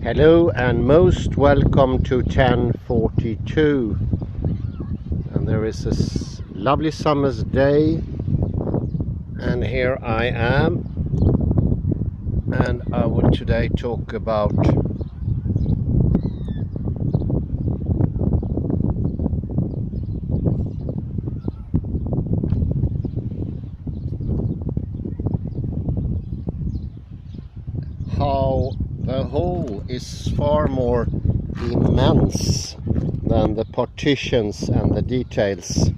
Hello and most welcome to 1042, and there is this lovely summer's day, and here I am, and I will today talk about how the whole is far more immense than the partitions and the details,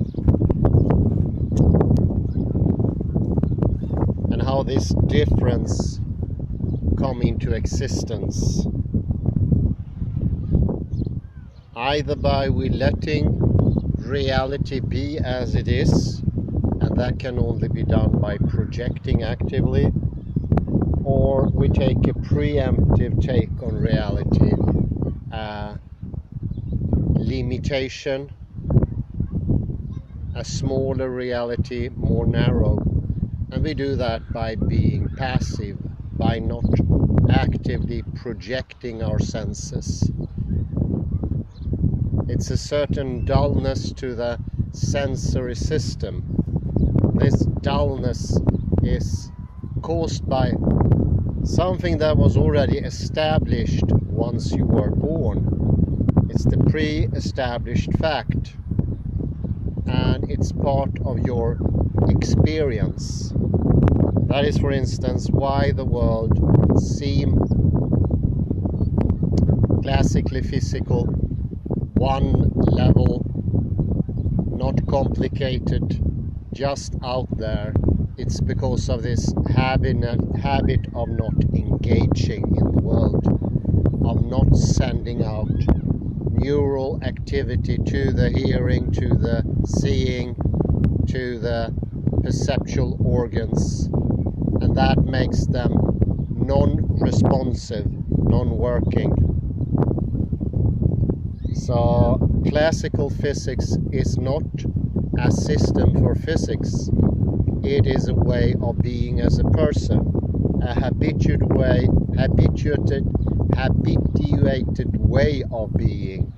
and how this difference come into existence either by we letting reality be as it is, and that can only be done by projecting actively, or we take a preemptive take on reality, limitation, a smaller reality, more narrow, and we do that by being passive, by not actively projecting our senses. It's a certain dullness to the sensory system. This dullness is caused by something that was already established once you were born. It's the pre-established fact, and it's part of your experience. That is, for instance, why the world seems classically physical, one level, not complicated, just out there. It's because of this habit of not engaging in the world, of not sending out neural activity to the hearing, to the seeing, to the perceptual organs, and that makes them non-responsive, non-working. So classical physics is not a system for physics. It is a way of being as a person, a habituated way of being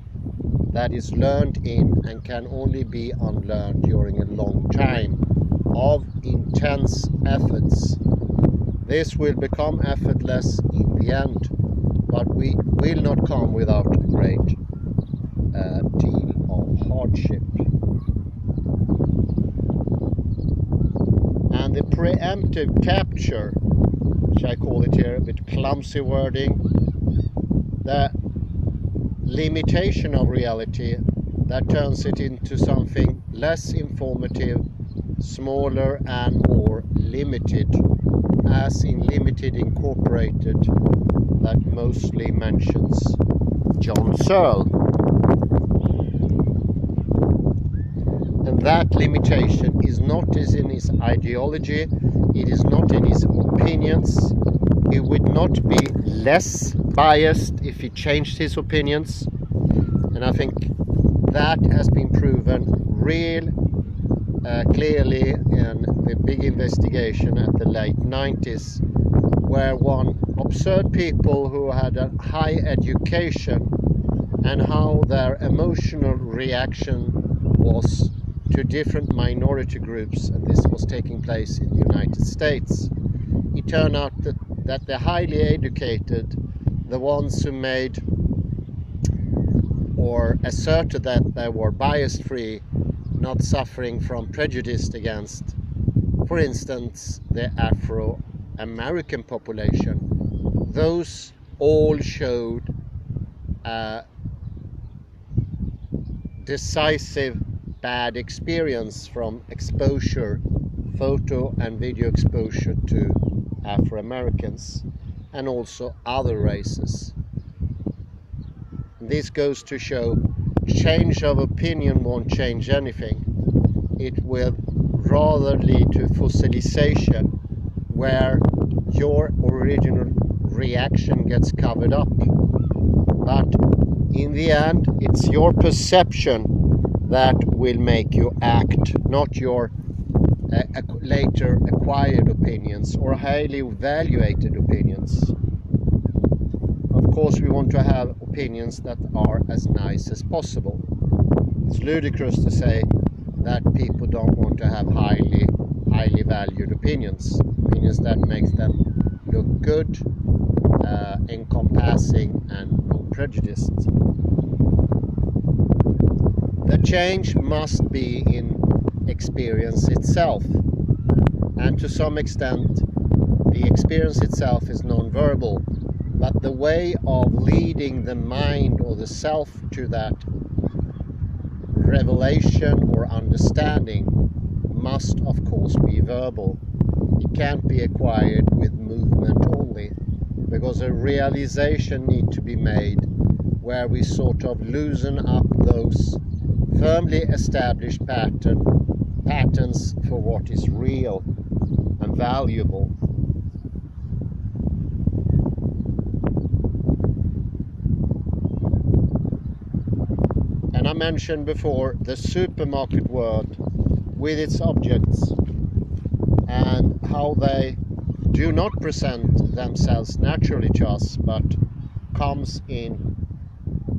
that is learned in and can only be unlearned during a long time of intense efforts. This will become effortless in the end, but we will not come without a great deal of hardship. And the preemptive capture, which I call it here, a bit clumsy wording, the limitation of reality that turns it into something less informative, smaller and more limited, as in Limited Incorporated, that mostly mentions John Searle. And that limitation is not in his ideology, it is not in his opinions. He would not be less biased if he changed his opinions. And I think that has been proven clearly in the big investigation at the late 90s, where one observed people who had a high education and how their emotional reaction was to different minority groups, and this was taking place in the United States. It turned out that the highly educated, the ones who made or asserted that they were bias-free, not suffering from prejudice against, for instance, the Afro-American population, those all showed decisive bad experience from exposure, photo and video exposure to Afro-Americans and also other races. This goes to show change of opinion won't change anything. It will rather lead to fossilization, where your original reaction gets covered up. But in the end, it's your perception that will make you act, not your later acquired opinions or highly evaluated opinions. Of course we want to have opinions that are as nice as possible. It's ludicrous to say that people don't want to have highly valued opinions that make them look good, encompassing and non-prejudiced. The change must be in experience itself, and to some extent the experience itself is non-verbal, but the way of leading the mind or the self to that revelation or understanding must of course be verbal. It can't be acquired with movement only, because a realization needs to be made where we sort of loosen up those firmly established patterns for what is real and valuable. And I mentioned before the supermarket world with its objects and how they do not present themselves naturally to us, but comes in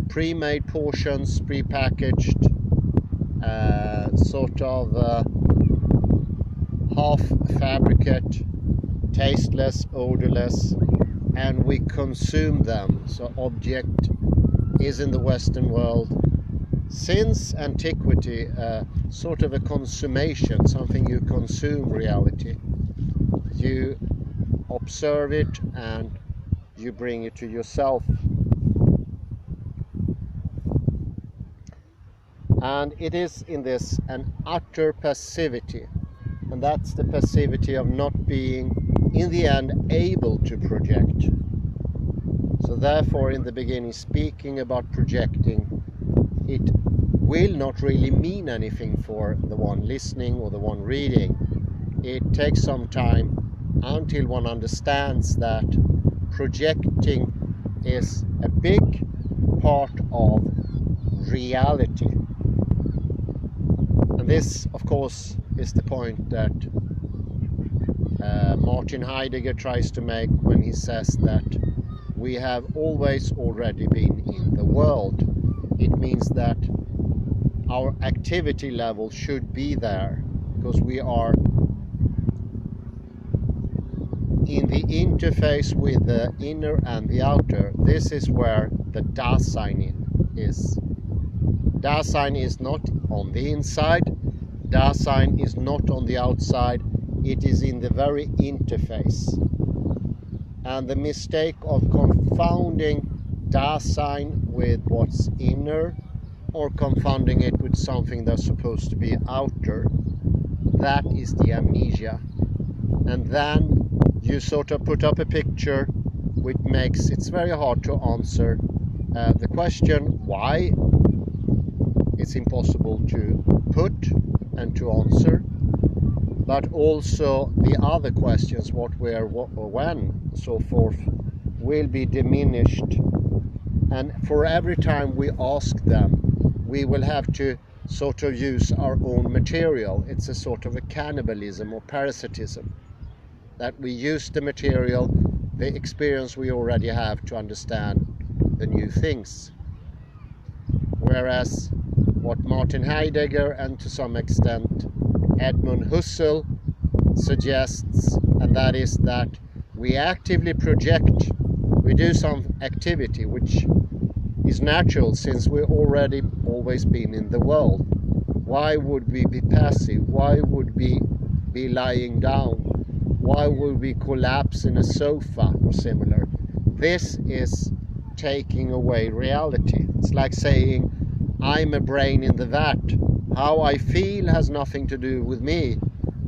pre-made portions, pre-packaged, sort of half fabricate, tasteless, odorless, and we consume them. So object is in the Western world since antiquity sort of a consummation, something you consume reality. You observe it and you bring it to yourself. And it is in this an utter passivity, and that's the passivity of not being in the end able to project. So therefore in the beginning, speaking about projecting, it will not really mean anything for the one listening or the one reading. It takes some time until one understands that projecting is a big part of reality. And this, of course, is the point that Martin Heidegger tries to make when he says that we have always already been in the world. It means that our activity level should be there, because we are in the interface with the inner and the outer. This is where the Dasein is. Dasein is not on the inside, Dasein is not on the outside, it is in the very interface. And the mistake of confounding Dasein with what's inner, or confounding it with something that's supposed to be outer, that is the amnesia. And then you sort of put up a picture which makes it's very hard to answer the question why. It's impossible to put and to answer, but also the other questions, what, where, what, or when, so forth, will be diminished. And for every time we ask them, we will have to sort of use our own material. It's a sort of a cannibalism or parasitism, that we use the material, the experience we already have, to understand the new things. Whereas what Martin Heidegger and to some extent Edmund Husserl suggests, and that is that we actively project, we do some activity which is natural since we've already always been in the world. Why would we be passive? Why would we be lying down? Why would we collapse in a sofa or similar? This is taking away reality. It's like saying, I'm a brain in the vat. How I feel has nothing to do with me.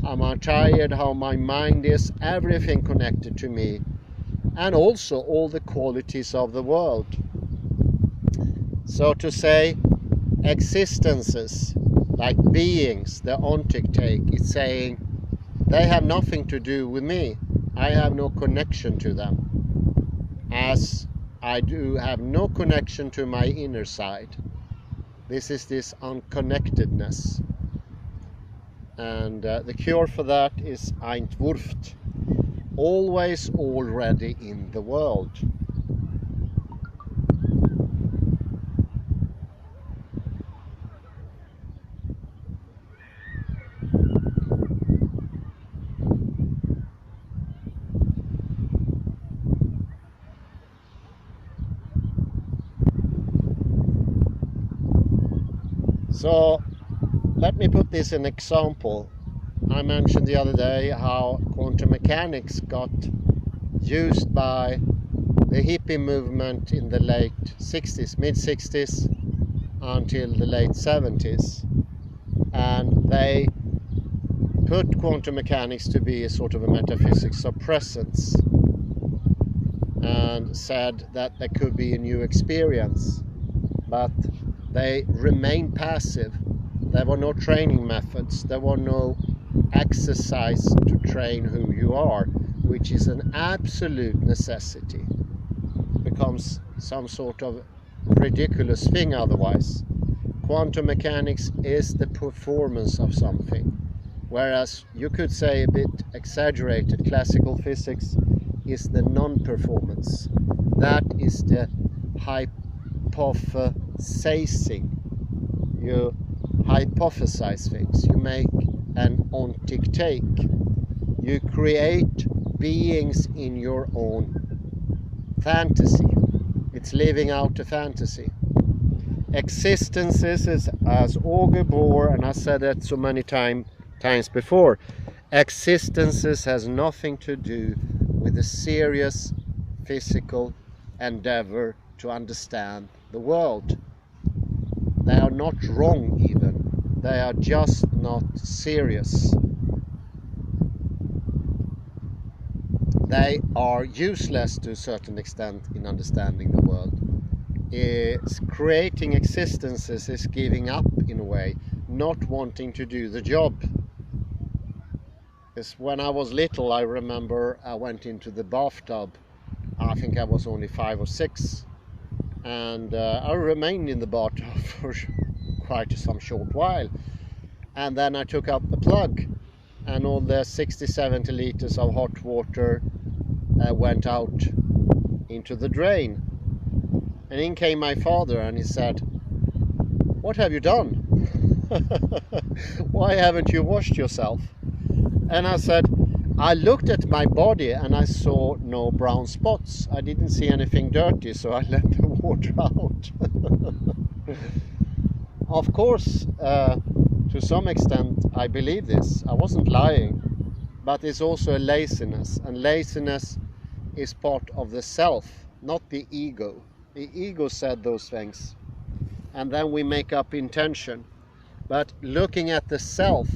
Am I tired? How my mind is? Everything connected to me. And also all the qualities of the world. So to say existences, like beings, the ontic take, it's saying they have nothing to do with me. I have no connection to them. As I do have no connection to my inner side. This is this unconnectedness. And the cure for that is Eintwurft. Always already in the world. So let me put this in example. I mentioned the other day how quantum mechanics got used by the hippie movement in the late 60s, mid-60s until the late 70s. And they put quantum mechanics to be a sort of a metaphysics of presence and said that there could be a new experience, but they remained passive. There were no training methods, there were no exercise to train who you are, which is an absolute necessity. It becomes some sort of ridiculous thing otherwise. Quantum mechanics is the performance of something, whereas you could say, a bit exaggerated, classical physics is the non-performance. That is the hypothesizing. You hypothesize things, you make an ontic take, you create beings in your own fantasy. It's living out a fantasy. Existences is, as Auger bore, and I said that so many times before, existences has nothing to do with a serious physical endeavor to understand the world. They are not wrong even, they are just not serious. They are useless to a certain extent in understanding the world. Creating existences is giving up in a way, not wanting to do the job. Because when I was little, I remember I went into the bathtub. I think I was only 5 or 6, and I remained in the bathtub for quite some short while, and then I took up the plug and all the 60-70 liters of hot water went out into the drain, and in came my father and he said, "What have you done? Why haven't you washed yourself?" And I said, I looked at my body and I saw no brown spots. I didn't see anything dirty, so I let the water out. Of course, to some extent, I believe this. I wasn't lying. But it's also a laziness. And laziness is part of the self, not the ego. The ego said those things. And then we make up intention. But looking at the self,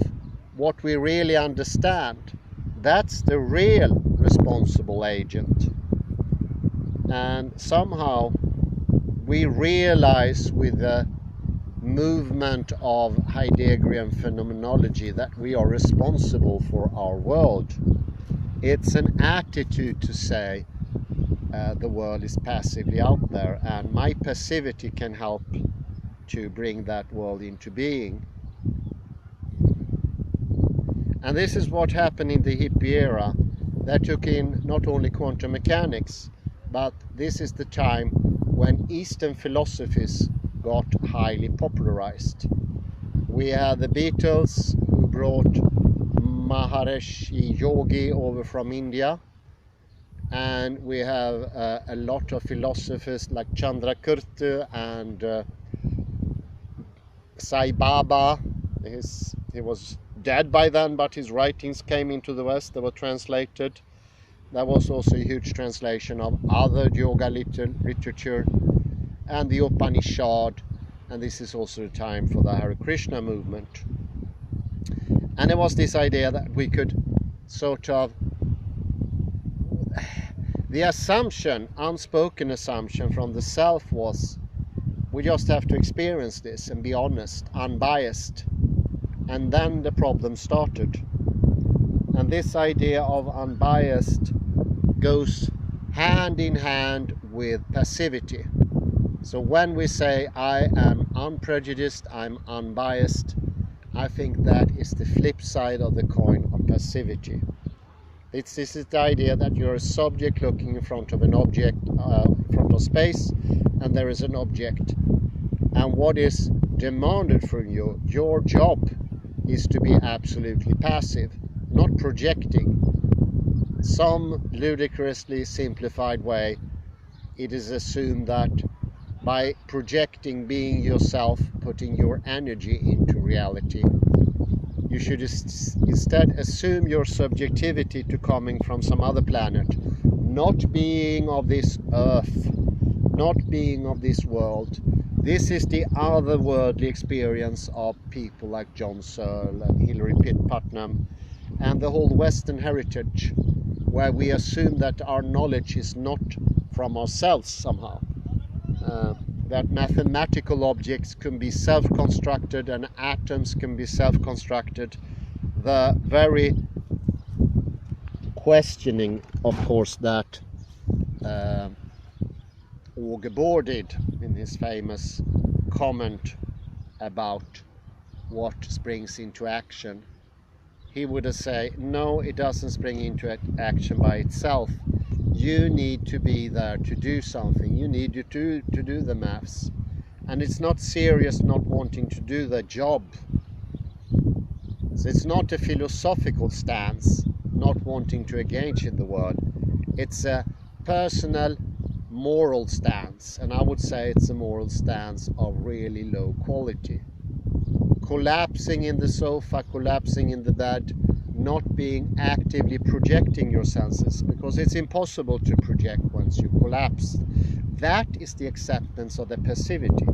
what we really understand, that's the real responsible agent. And somehow we realize with the movement of Heideggerian phenomenology that we are responsible for our world. It's an attitude to say the world is passively out there, and my passivity can help to bring that world into being. And this is what happened in the hippie era. They took in not only quantum mechanics, but this is the time when Eastern philosophies got highly popularized. We had the Beatles, who brought Maharishi Yogi over from India, and we have a lot of philosophers like Chandrakirti and Sai Baba. He was dead by then, but his writings came into the West. They were translated. There was also a huge translation of other yoga literature and the Upanishad, and this is also the time for the Hare Krishna movement. And there was this idea that we could sort of, the assumption, unspoken assumption from the self was, we just have to experience this and be honest, unbiased. And then the problem started. And this idea of unbiased goes hand in hand with passivity. So when we say I am unprejudiced, I'm unbiased, I think that is the flip side of the coin of passivity. This is the idea that you're a subject looking in front of an object, in front of space, and there is an object. And what is demanded from you, your job, is to be absolutely passive, not projecting. Some ludicrously simplified way, it is assumed that by projecting being yourself, putting your energy into reality. You should instead assume your subjectivity to coming from some other planet, not being of this earth, not being of this world. This is the otherworldly experience of people like John Searle and Hilary Pitt Putnam and the whole Western heritage, where we assume that our knowledge is not from ourselves somehow. That mathematical objects can be self-constructed and atoms can be self-constructed. The very questioning, of course, that Auge Bohr did in his famous comment about what springs into action. He would say, no, it doesn't spring into action by itself. You need to be there to do something. You need to do the maths. And it's not serious not wanting to do the job. So it's not a philosophical stance, not wanting to engage in the world. It's a personal moral stance. And I would say it's a moral stance of really low quality. Collapsing in the sofa, collapsing in the bed, not being actively projecting your senses, because it's impossible to project once you collapse. That is the acceptance of the passivity,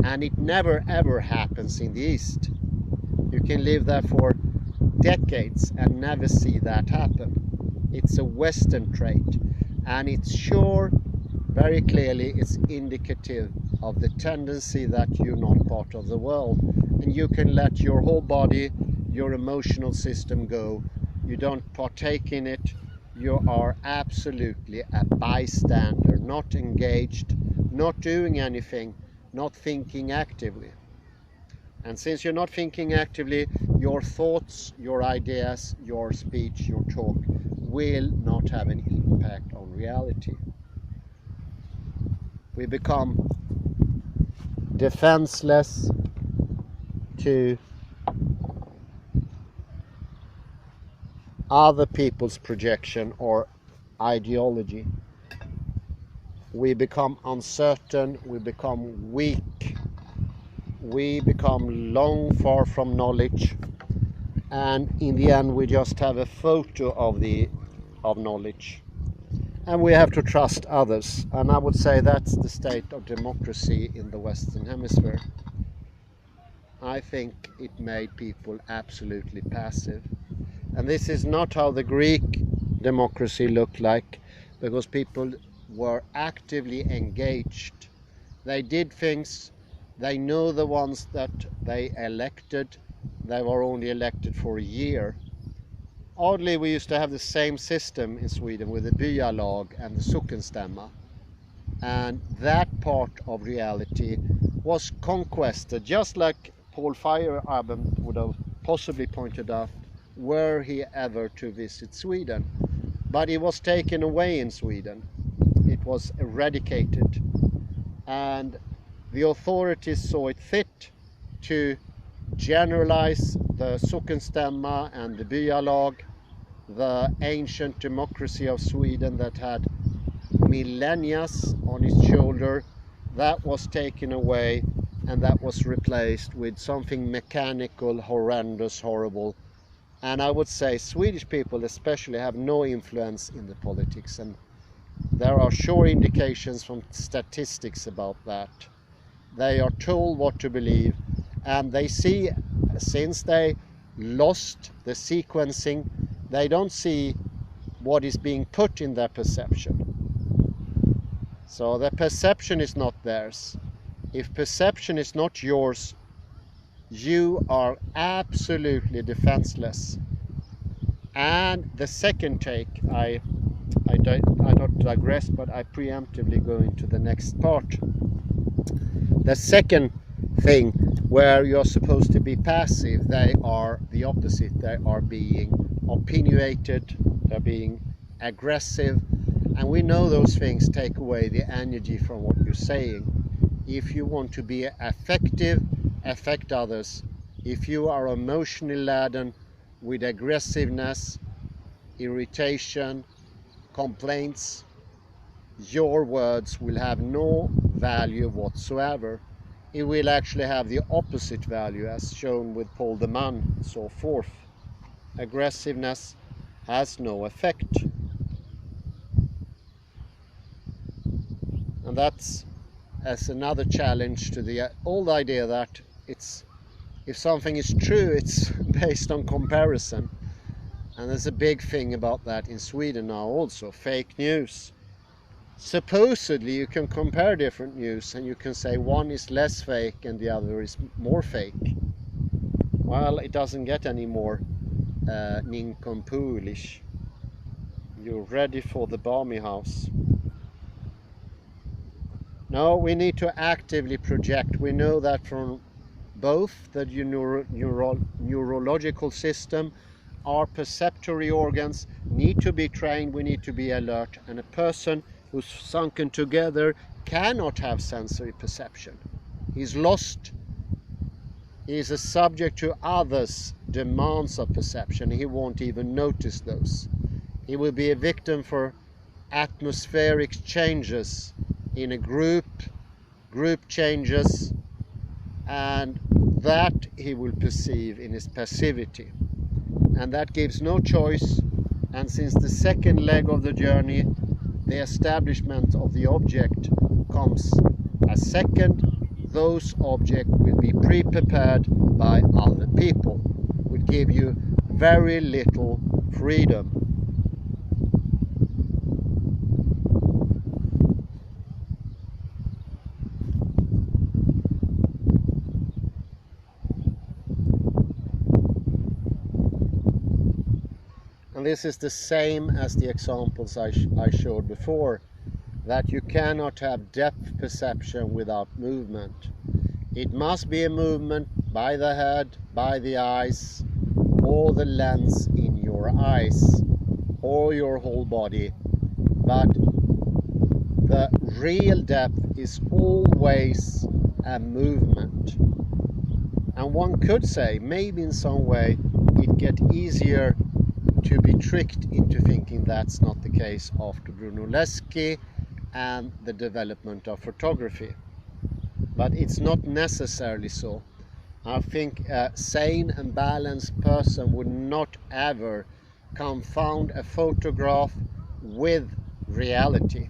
and it never ever happens in the East. You can live there for decades and never see that happen. It's a Western trait, and it's sure, very clearly, it's indicative of the tendency that you're not part of the world, and you can let your whole body, your emotional system go. You don't partake in it. You are absolutely a bystander, not engaged, not doing anything, not thinking actively. And since you're not thinking actively, your thoughts, your ideas, your speech, your talk will not have an impact on reality. We become defenseless to other people's projection or ideology. We become uncertain, we become weak, we become long far from knowledge, and in the end we just have a photo of knowledge. And we have to trust others, and I would say that's the state of democracy in the Western Hemisphere. I think it made people absolutely passive. And this is not how the Greek democracy looked like, because people were actively engaged. They did things, they know the ones that they elected. They were only elected for a year. Oddly, we used to have the same system in Sweden with the byalag and the sockenstämma. And that part of reality was conquested, just like Paul Feyerabend would have possibly pointed out, were he ever to visit Sweden. But it was taken away in Sweden. It was eradicated. And the authorities saw it fit to generalize the sockenstämma and the byalag, the ancient democracy of Sweden that had millennia on its shoulder. That was taken away, and that was replaced with something mechanical, horrendous, horrible. And I would say Swedish people especially have no influence in the politics, and there are sure indications from statistics about that. They are told what to believe, and they see, since they lost the sequencing, they don't see what is being put in their perception. So the perception is not theirs. If perception is not yours, you are absolutely defenseless. And the second take, I not digress, but I preemptively go into the next part. The second thing where you're supposed to be passive, they are the opposite. They are being opinionated, they're being aggressive, and we know those things take away the energy from what you're saying. If you want to be effective, affect others. If you are emotionally laden with aggressiveness, irritation, complaints, your words will have no value whatsoever. It will actually have the opposite value, as shown with Paul de Man, so forth. Aggressiveness has no effect. And that's as another challenge to the old idea that if something is true, it's based on comparison. And there's a big thing about that in Sweden now also, fake news. Supposedly you can compare different news and you can say one is less fake and the other is more fake. Well, it doesn't get any more nincompoolish. You're ready for the balmy house. No, we need to actively project. We know that from both the neurological system, our perceptory organs need to be trained, we need to be alert, and a person who's sunken together cannot have sensory perception. He's lost. He is a subject to others' demands of perception. He won't even notice those. He will be a victim for atmospheric changes in a group changes, and that he will perceive in his passivity. And that gives no choice. And since the second leg of the journey, the establishment of the object comes as second, those objects will be pre-prepared by other people, will give you very little freedom. And this is the same as the examples I showed before, that you cannot have depth perception without movement. It must be a movement by the head, by the eyes, or the lens in your eyes, or your whole body. But the real depth is always a movement. And one could say, maybe in some way, it gets easier to be tricked into thinking that's not the case after Brunelleschi and the development of photography. But it's not necessarily so. I think a sane and balanced person would not ever confound a photograph with reality.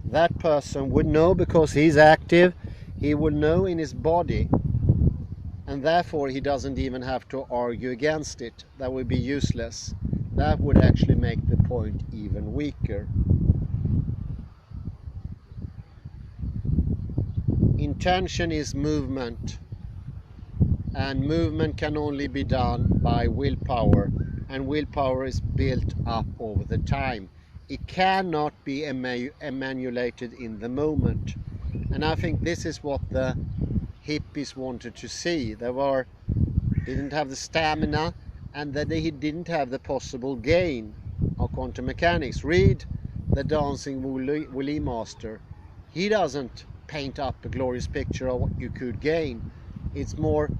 That person would know, because he's active, he will know in his body, and therefore he doesn't even have to argue against it. That would be useless. That would actually make the point even weaker. Intention is movement, and movement can only be done by willpower, and willpower is built up over the time. It cannot be emulated in the moment. And I think this is what the hippies wanted to see. They didn't have the stamina, and that they didn't have the possible gain of quantum mechanics. Read the Dancing Willie Master. He doesn't paint up a glorious picture of what you could gain. It's more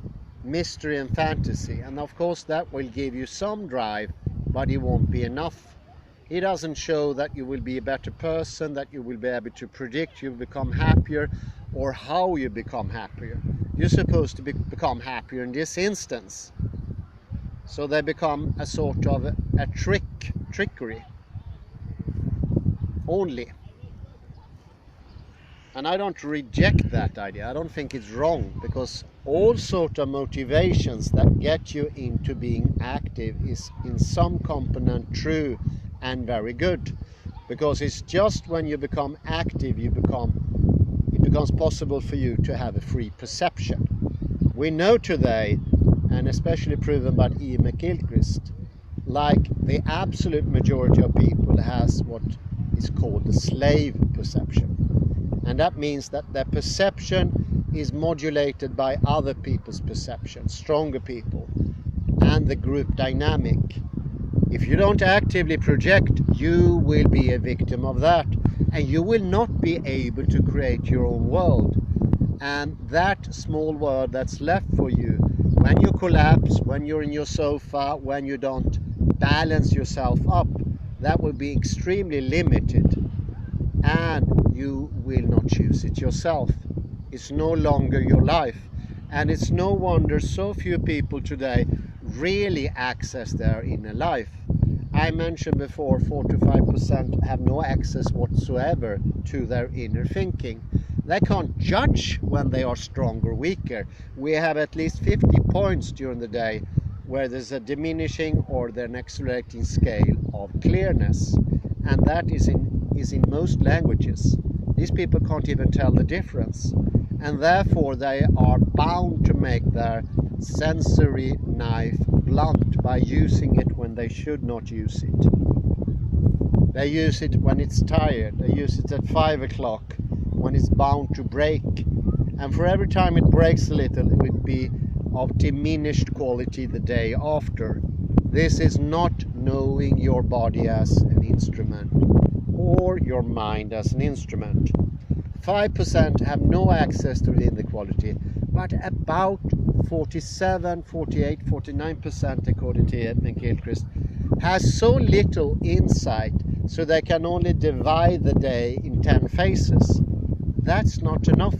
mystery and fantasy, and of course that will give you some drive, but it won't be enough. He doesn't show that you will be a better person, that you will be able to predict you'll become happier, or how you become happier. You're supposed to become happier in this instance. So they become a sort of a trickery only. And I don't reject that idea. I don't think it's wrong, because all sort of motivations that get you into being active is in some component true and very good. Because it's just when you become active it becomes possible for you to have a free perception. We know today, and especially proven by E. McGilchrist, like the absolute majority of people has what is called the slave perception. And that means that their perception is modulated by other people's perception, stronger people, and the group dynamic. If you don't actively project, you will be a victim of that, and you will not be able to create your own world. And that small world that's left for you, when you collapse, when you're in your sofa, when you don't balance yourself up, that will be extremely limited, and you will not choose use it yourself. It's no longer your life. And it's no wonder so few people today really access their inner life. I mentioned before 4 to 5% have no access whatsoever to their inner thinking. They can't judge when they are strong or weaker. We have at least 50 points during the day where there's a diminishing or an accelerating scale of clearness. And that is in most languages. These people can't even tell the difference. And therefore they are bound to make their sensory knife blunt by using it when they should not use it. They use it when it's tired. They use it at 5 o'clock when it's bound to break. And for every time it breaks a little, it would be of diminished quality the day after. This is not knowing your body as an instrument or your mind as an instrument. 5% have no access to the inner quality, but about 47, 48, 49% according to Edmund Husserl has so little insight so they can only divide the day in 10 phases. That's not enough,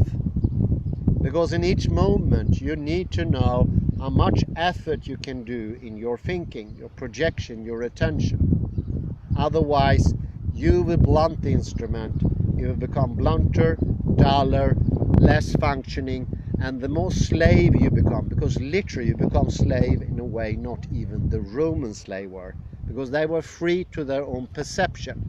because in each moment you need to know how much effort you can do in your thinking, your projection, your attention. Otherwise you will blunt the instrument. You will become blunter, duller, less functioning, and the more slave you become, because literally you become slave in a way not even the Roman slave were, because they were free to their own perception.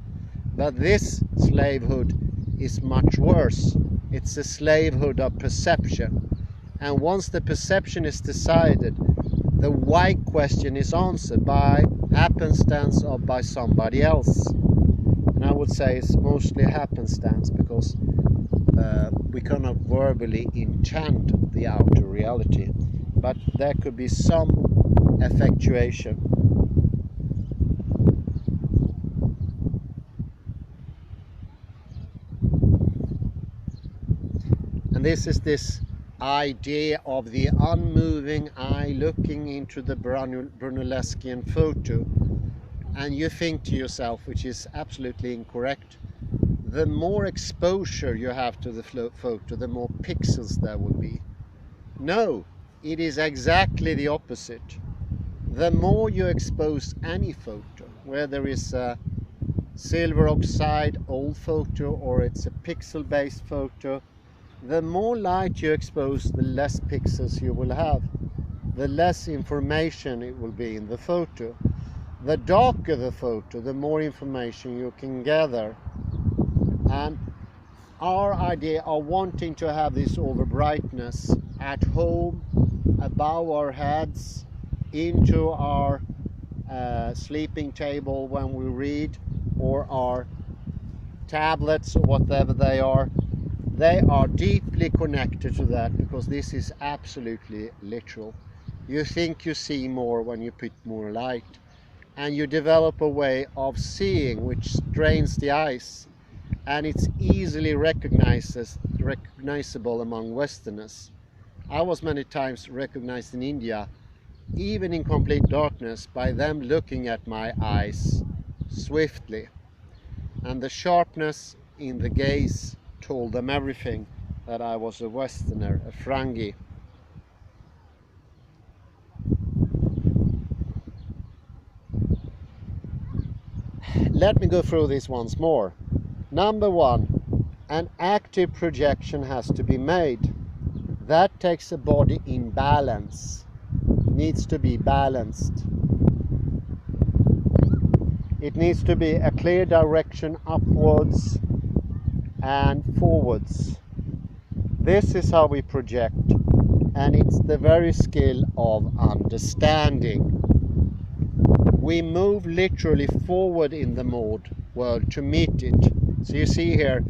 But this slavehood is much worse. It's a slavehood of perception. And once the perception is decided, the why question is answered by happenstance or by somebody else. And I would say it's mostly happenstance, because we cannot verbally intend the outer reality, but there could be some effectuation. And this is this idea of the unmoving eye looking into the Brunelleschian photo, and you think to yourself, which is absolutely incorrect, the more exposure you have to the photo, the more pixels there will be. No, it is exactly the opposite. The more you expose any photo, whether it's a silver oxide old photo or it's a pixel-based photo, the more light you expose, the less pixels you will have, the less information it will be in the photo. The darker the photo, the more information you can gather. And our idea of wanting to have this over brightness at home, above our heads, into our sleeping table when we read, or our tablets or whatever they are deeply connected to that, because this is absolutely literal. You think you see more when you put more light, and you develop a way of seeing which strains the eyes, and it's easily recognizable among Westerners. I was many times recognized in India, even in complete darkness, by them looking at my eyes swiftly, and the sharpness in the gaze told them everything, that I was a Westerner, a Frangi. Let me go through this once more. Number one, an active projection has to be made. That takes a body in balance, needs to be balanced. It needs to be a clear direction upwards and forwards. This is how we project, and it's the very skill of understanding. We move literally forward in the world to meet it. So you see here,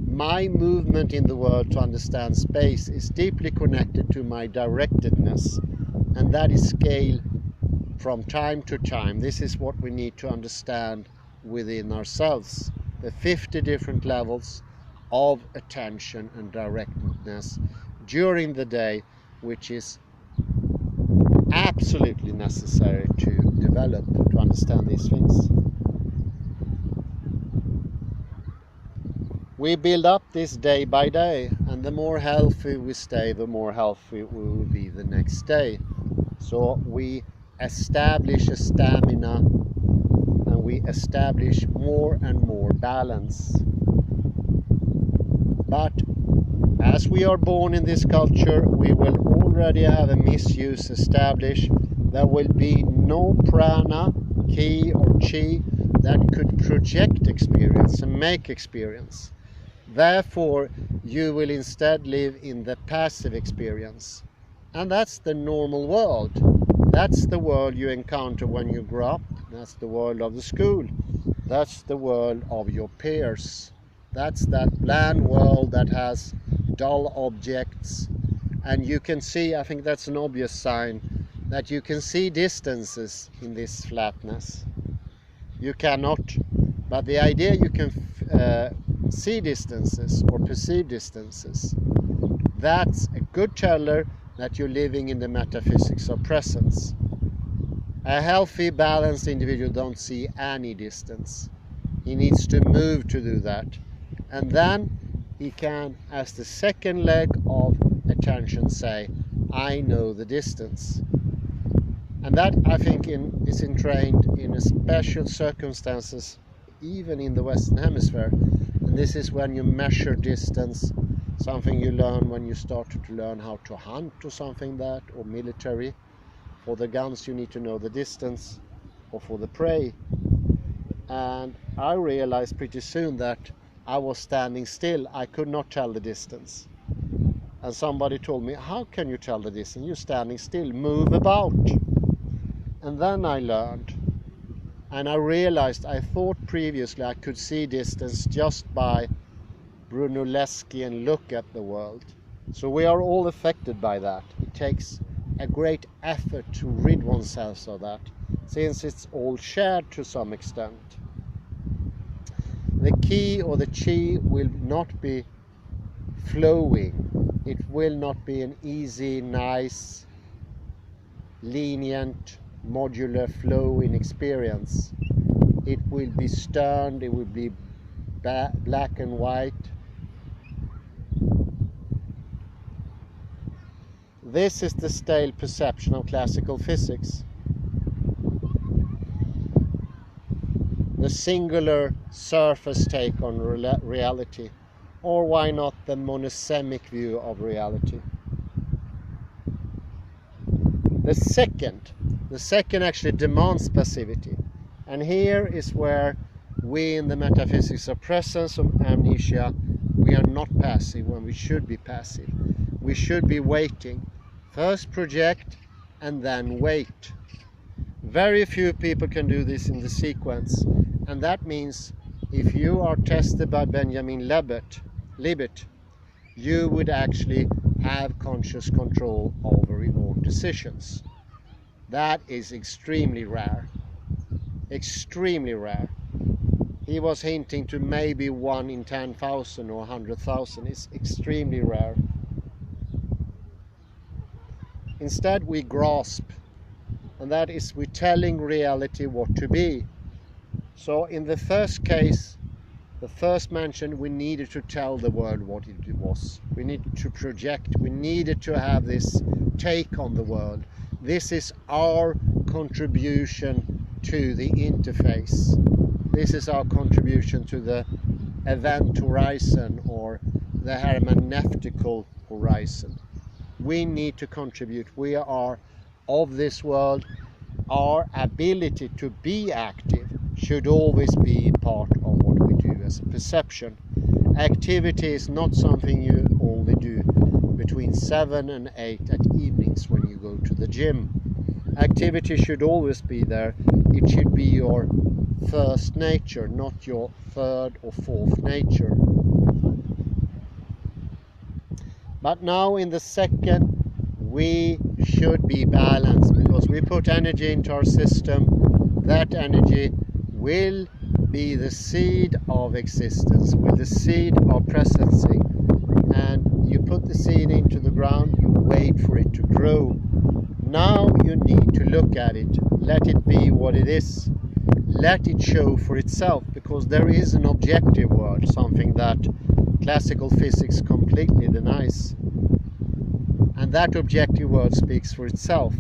my movement in the world to understand space is deeply connected to my directedness, and that is scale from time to time. This is what we need to understand within ourselves, the 50 different levels of attention and directness during the day, which is absolutely necessary to develop, to understand these things. We build up this day by day, and the more healthy we stay, the more healthy we will be the next day. So we establish a stamina, and we establish more and more balance. But as we are born in this culture, we will already have a misuse established. There will be no prana, ki or chi that could project experience and make experience. Therefore, you will instead live in the passive experience. And that's the normal world. That's the world you encounter when you grow up. That's the world of the school. That's the world of your peers. That's that bland world that has dull objects. And you can see, I think that's an obvious sign, that you can see distances in this flatness. You cannot, but the idea you can see distances or perceive distances, that's a good teller that you're living in the metaphysics of presence. A healthy, balanced individual don't see any distance. He needs to move to do that. And then he can, as the second leg of attention, say, I know the distance. And that, I think, is entrained in special circumstances, even in the Western Hemisphere. And this is when you measure distance, something you learn when you start to learn how to hunt or something that, or military. For the guns you need to know the distance, or for the prey. And I realized pretty soon that I was standing still. I could not tell the distance. And somebody told me, how can you tell the distance? You're standing still, move about. And then I learned, and I realized I thought previously I could see distance just by Brunelleschi look at the world. So we are all affected by that. It takes a great effort to rid oneself of that, since it's all shared to some extent. The ki or the chi will not be flowing. It will not be an easy, nice, lenient, modular flow in experience. It will be stern, it will be black and white. This is the stale perception of classical physics. The singular surface take on reality, or why not the monasemic view of reality. The second actually demands passivity, and here is where we in the metaphysics of presence of amnesia, we are not passive when we should be passive. We should be waiting. First project and then wait. Very few people can do this in the sequence, and that means if you are tested by Benjamin Libet, you would actually have conscious control over your own decisions. That is extremely rare. Extremely rare. He was hinting to maybe 1 in 10,000 or 100,000. It's extremely rare. Instead we grasp, and that is we're telling reality what to be. So in the first case, the first mentioned, we needed to tell the world what it was. We needed to project, we needed to have this take on the world. This is our contribution to the interface. This is our contribution to the event horizon or the hermeneutical horizon. We need to contribute. We are of this world. Our ability to be active should always be part of what we do as a perception. Activity is not something you only do between 7 and 8 at evenings when you go to the gym. Activity should always be there. It should be your first nature, not your third or fourth nature. But now in the second, we should be balanced, because we put energy into our system. That energy will be the seed of existence, will the seed of presencing. And you put the seed into the ground, you wait for it to grow. Now you need to look at it, let it be what it is. Let it show for itself, because there is an objective world, something that classical physics completely denies. And that objective world speaks for itself.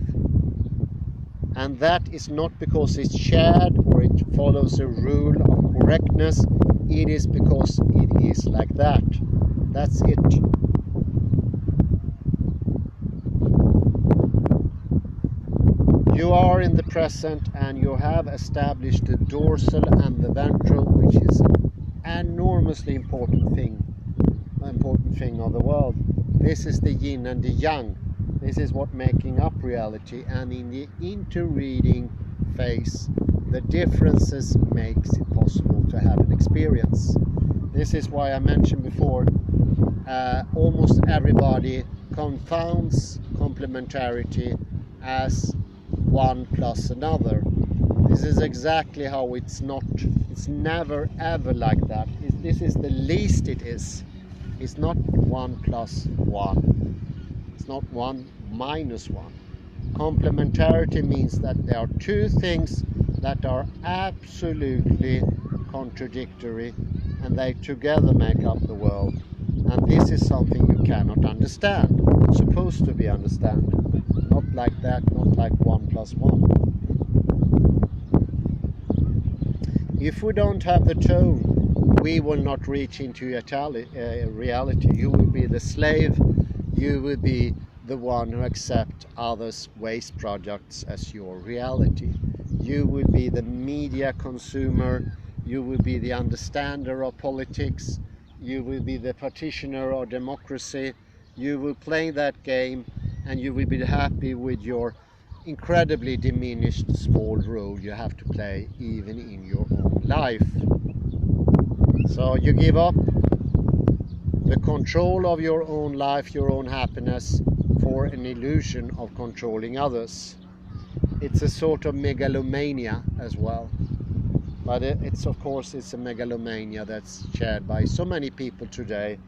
And that is not because it's shared or it follows a rule of correctness. It is because it is like that. That's it. You are in the present and you have established the dorsal and the ventral, which is an enormously important thing of the world. This is the yin and the yang. This is what making up reality, and in the interreading phase, the differences makes it possible to have an experience. This is why I mentioned before, almost everybody confounds complementarity as one plus another. This is exactly how it's not. It's never ever like that. This is the least it is. It's not 1 plus 1. It's not 1 minus 1. Complementarity means that there are two things that are absolutely contradictory, and they together make up the world. And this is something you cannot understand. It's supposed to be understood. Not like that, not like 1 plus 1. If we don't have the tone, we will not reach into reality. You will be the slave. You will be the one who accepts others' waste products as your reality. You will be the media consumer. You will be the understander of politics. You will be the partitioner of democracy. You will play that game, and you will be happy with your incredibly diminished small role you have to play even in your own life. So you give up the control of your own life, your own happiness, for an illusion of controlling others. It's a sort of megalomania as well. But it's of course it's a megalomania that's shared by so many people today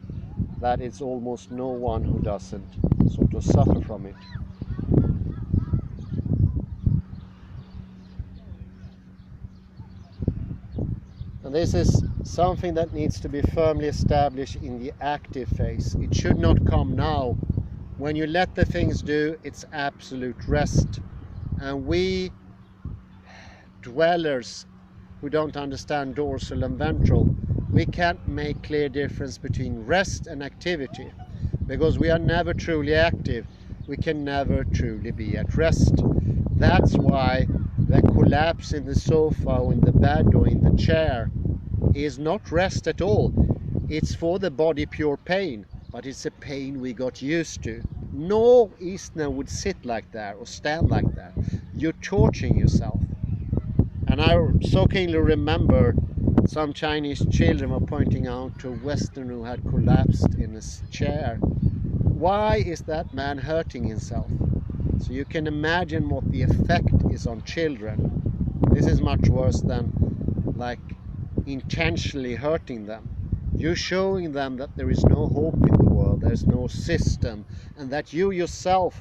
that it's almost no one who doesn't sort of suffer from it. And this is something that needs to be firmly established in the active phase. It should not come now. When you let the things do, it's absolute rest. And we dwellers who don't understand dorsal and ventral, we can't make clear difference between rest and activity, because we are never truly active. We can never truly be at rest. That's why the collapse in the sofa or in the bed or in the chair is not rest at all. It's for the body pure pain, but it's a pain we got used to. No Easterner would sit like that or stand like that. You're torturing yourself. And I so keenly remember some Chinese children were pointing out to a Westerner who had collapsed in his chair. Why is that man hurting himself? So you can imagine what the effect is on children. This is much worse than like intentionally hurting them. You're showing them that there is no hope in the world, there's no system, and that you yourself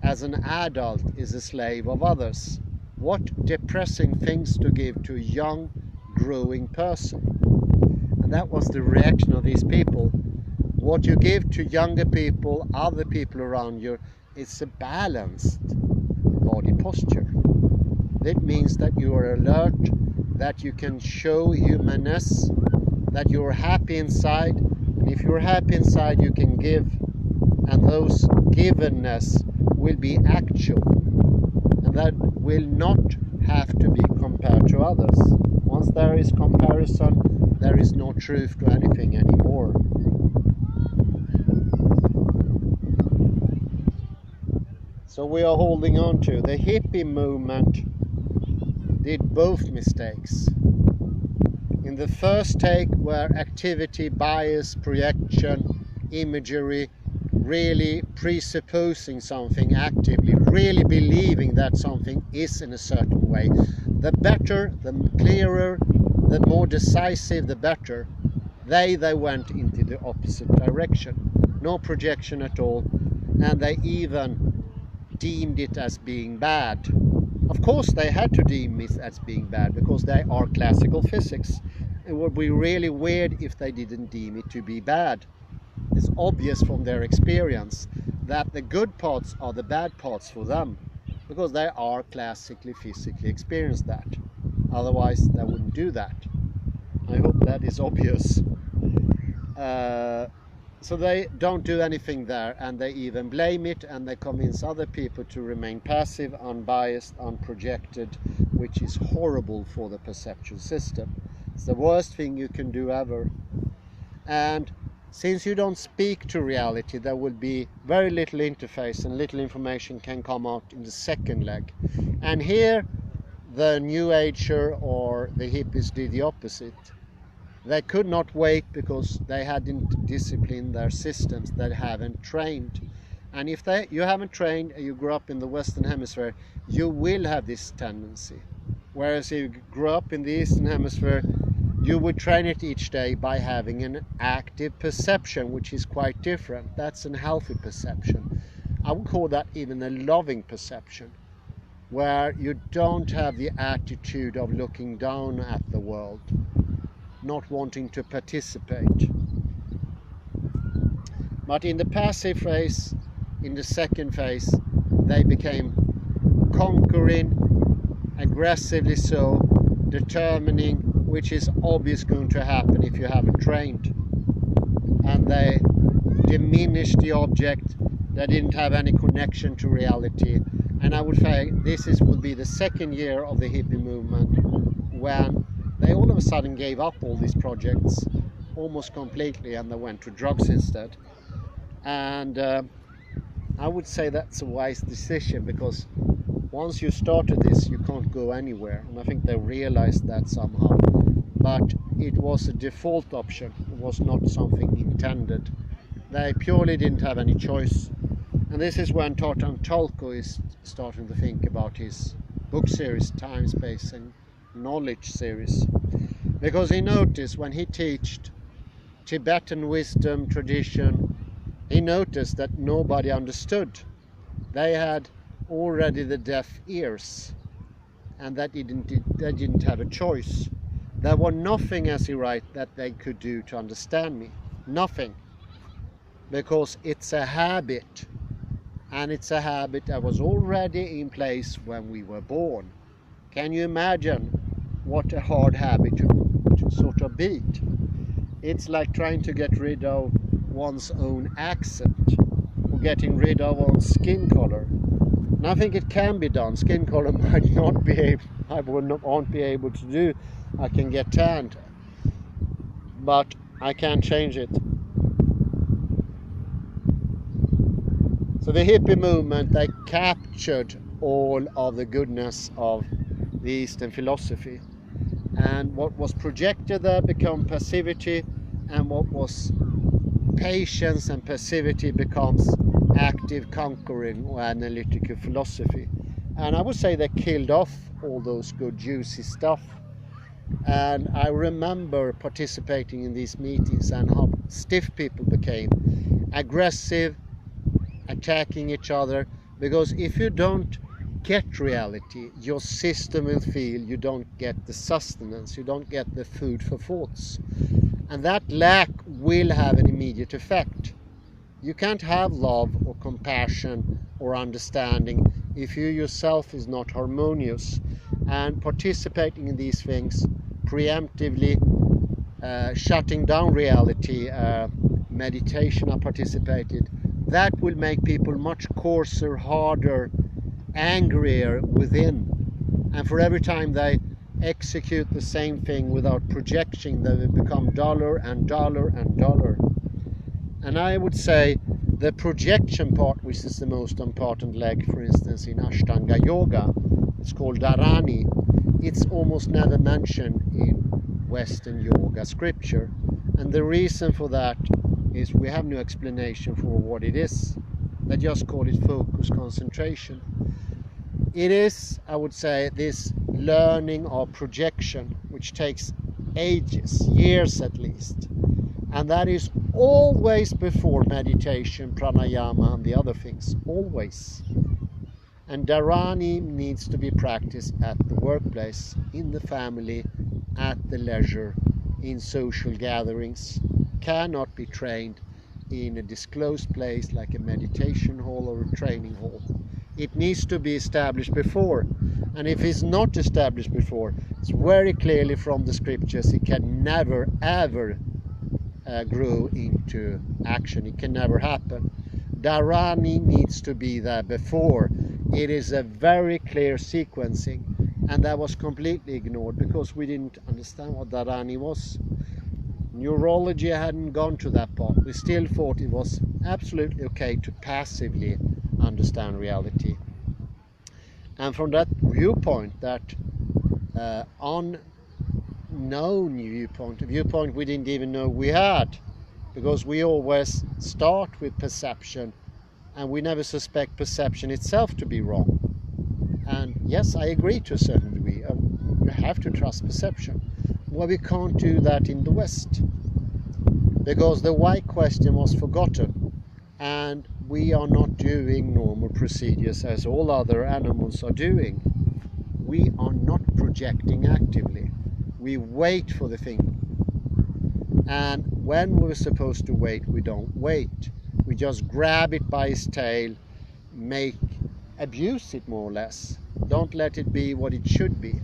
as an adult is a slave of others. What depressing things to give to a young, growing person. And that was the reaction of these people. What you give to younger people, other people around you, it's a balanced body posture. That means that you are alert, that you can show humanness, that you're happy inside, and if you're happy inside you can give, and those givenness will be actual, and that will not have to be compared to others. Once there is comparison, there is no truth to anything anymore. So we are holding on to the hippie movement. Did both mistakes. In the first take, where activity, bias, projection, imagery, really presupposing something actively, really believing that something is in a certain way, the better, the clearer, the more decisive, the better. They went into the opposite direction. No projection at all, and they even deemed it as being bad. Of course they had to deem it as being bad, because they are classical physics, it would be really weird if they didn't deem it to be bad. It's obvious from their experience that the good parts are the bad parts for them, because they are classically physically experienced that. Otherwise they wouldn't do that. I hope that is obvious. So they don't do anything there, and they even blame it, and they convince other people to remain passive, unbiased, unprojected, which is horrible for the perceptual system. It's the worst thing you can do ever. And since you don't speak to reality, there will be very little interface, and little information can come out in the second leg. And here the New Ager or the hippies did the opposite. They could not wait because they hadn't disciplined their systems, they haven't trained. And if you haven't trained and you grew up in the Western Hemisphere, you will have this tendency. Whereas if you grew up in the Eastern Hemisphere, you would train it each day by having an active perception, which is quite different. That's an healthy perception. I would call that even a loving perception, where you don't have the attitude of looking down at the world, not wanting to participate. But in the passive phase, in the second phase, they became conquering, aggressively so, determining, which is obvious going to happen if you haven't trained. And they diminished the object, they didn't have any connection to reality. And I would say would be the second year of the hippie movement, when they all of a sudden gave up all these projects almost completely, and they went to drugs instead. And I would say that's a wise decision, because once you started this, you can't go anywhere. And I think they realized that somehow. But it was a default option. It was not something intended. They purely didn't have any choice. And this is when Tartan Tolko is starting to think about his book series, Time, Space and Knowledge series. Because he noticed when he taught Tibetan wisdom tradition, he noticed that nobody understood. They had already the deaf ears, and they didn't have a choice. There was nothing, as he writes, that they could do to understand me. Nothing. Because it's a habit. And it's a habit that was already in place when we were born. Can you imagine what a hard habit to sort of beat? It's like trying to get rid of one's own accent, or getting rid of one's skin color. And I think it can be done. Skin color might not be able, I won't be able to do. I can get tanned, but I can't change it. So the hippie movement, they captured all of the goodness of the Eastern philosophy. And what was projected there became passivity, and what was patience and passivity becomes active conquering or analytical philosophy. And I would say they killed off all those good juicy stuff. And I remember participating in these meetings and how stiff people became, aggressive, attacking each other, because if you don't get reality, your system will feel you don't get the sustenance, you don't get the food for thoughts. And that lack will have an immediate effect. You can't have love or compassion or understanding if you yourself is not harmonious. And participating in these things, preemptively shutting down reality, meditation I participated, that will make people much coarser, harder, angrier within. And for every time they execute the same thing without projection, they will become duller and duller and duller. And I would say the projection part, which is the most important leg, for instance, in Ashtanga Yoga, it's called Dharani. It's almost never mentioned in Western yoga scripture. And the reason for that is we have no explanation for what it is. They just call it focus, concentration. It is, I would say, this learning of projection, which takes ages, years at least. And that is always before meditation, pranayama and the other things, always. And Dharani needs to be practiced at the workplace, in the family, at the leisure, in social gatherings, cannot be trained in a disclosed place like a meditation hall or a training hall. It needs to be established before, and if it's not established before, it's very clearly from the scriptures it can never ever grow into action. It can never happen. Dharani needs to be there before. It is a very clear sequencing, and that was completely ignored because we didn't understand what Dharani was. Neurology hadn't gone to that part. We still thought it was absolutely okay to passively understand reality. And from that viewpoint, that unknown viewpoint, a viewpoint we didn't even know we had, because we always start with perception and we never suspect perception itself to be wrong. And yes, I agree to a certain degree. You have to trust perception. Well, we can't do that in the West because the why question was forgotten, and we are not doing normal procedures as all other animals are doing. We are not projecting actively. We wait for the thing. And when we're supposed to wait, we don't wait. We just grab it by its tail, abuse it more or less. Don't let it be what it should be.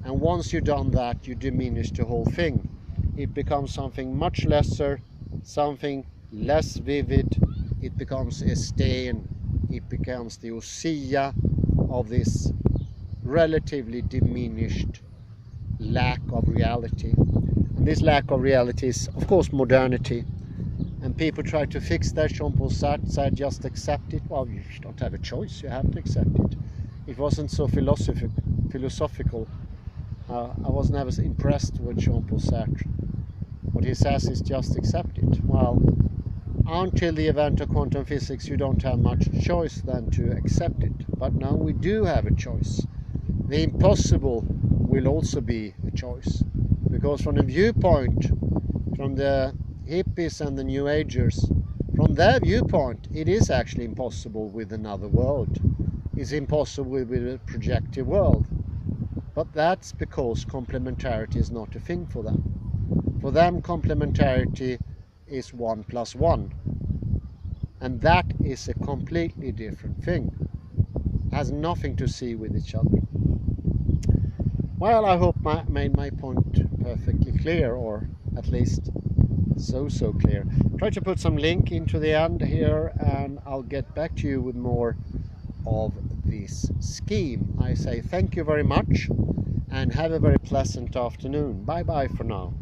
And once you've done that, you diminish the whole thing. It becomes something much lesser, something less vivid. It becomes a stain. It becomes the osea of this relatively diminished lack of reality. And this lack of reality is, of course, modernity. And people try to fix that. Jean-Paul Sartre said, just accept it. Well, you don't have a choice. You have to accept it. It wasn't so philosophical. I was never impressed with Jean-Paul Sartre. What he says is just accept it. Well, until the event of quantum physics, you don't have much choice than to accept it. But now we do have a choice. The impossible will also be a choice. Because from the viewpoint, from the hippies and the New Agers, from their viewpoint, it is actually impossible with another world. It's impossible with a projective world. But that's because complementarity is not a thing for them. For them, complementarity is 1 + 1. And that is a completely different thing. It has nothing to see with each other. Well, I hope I made my point perfectly clear, or at least so clear. Try to put some link into the end here, and I'll get back to you with more of this scheme. I say thank you very much and have a very pleasant afternoon. Bye bye for now.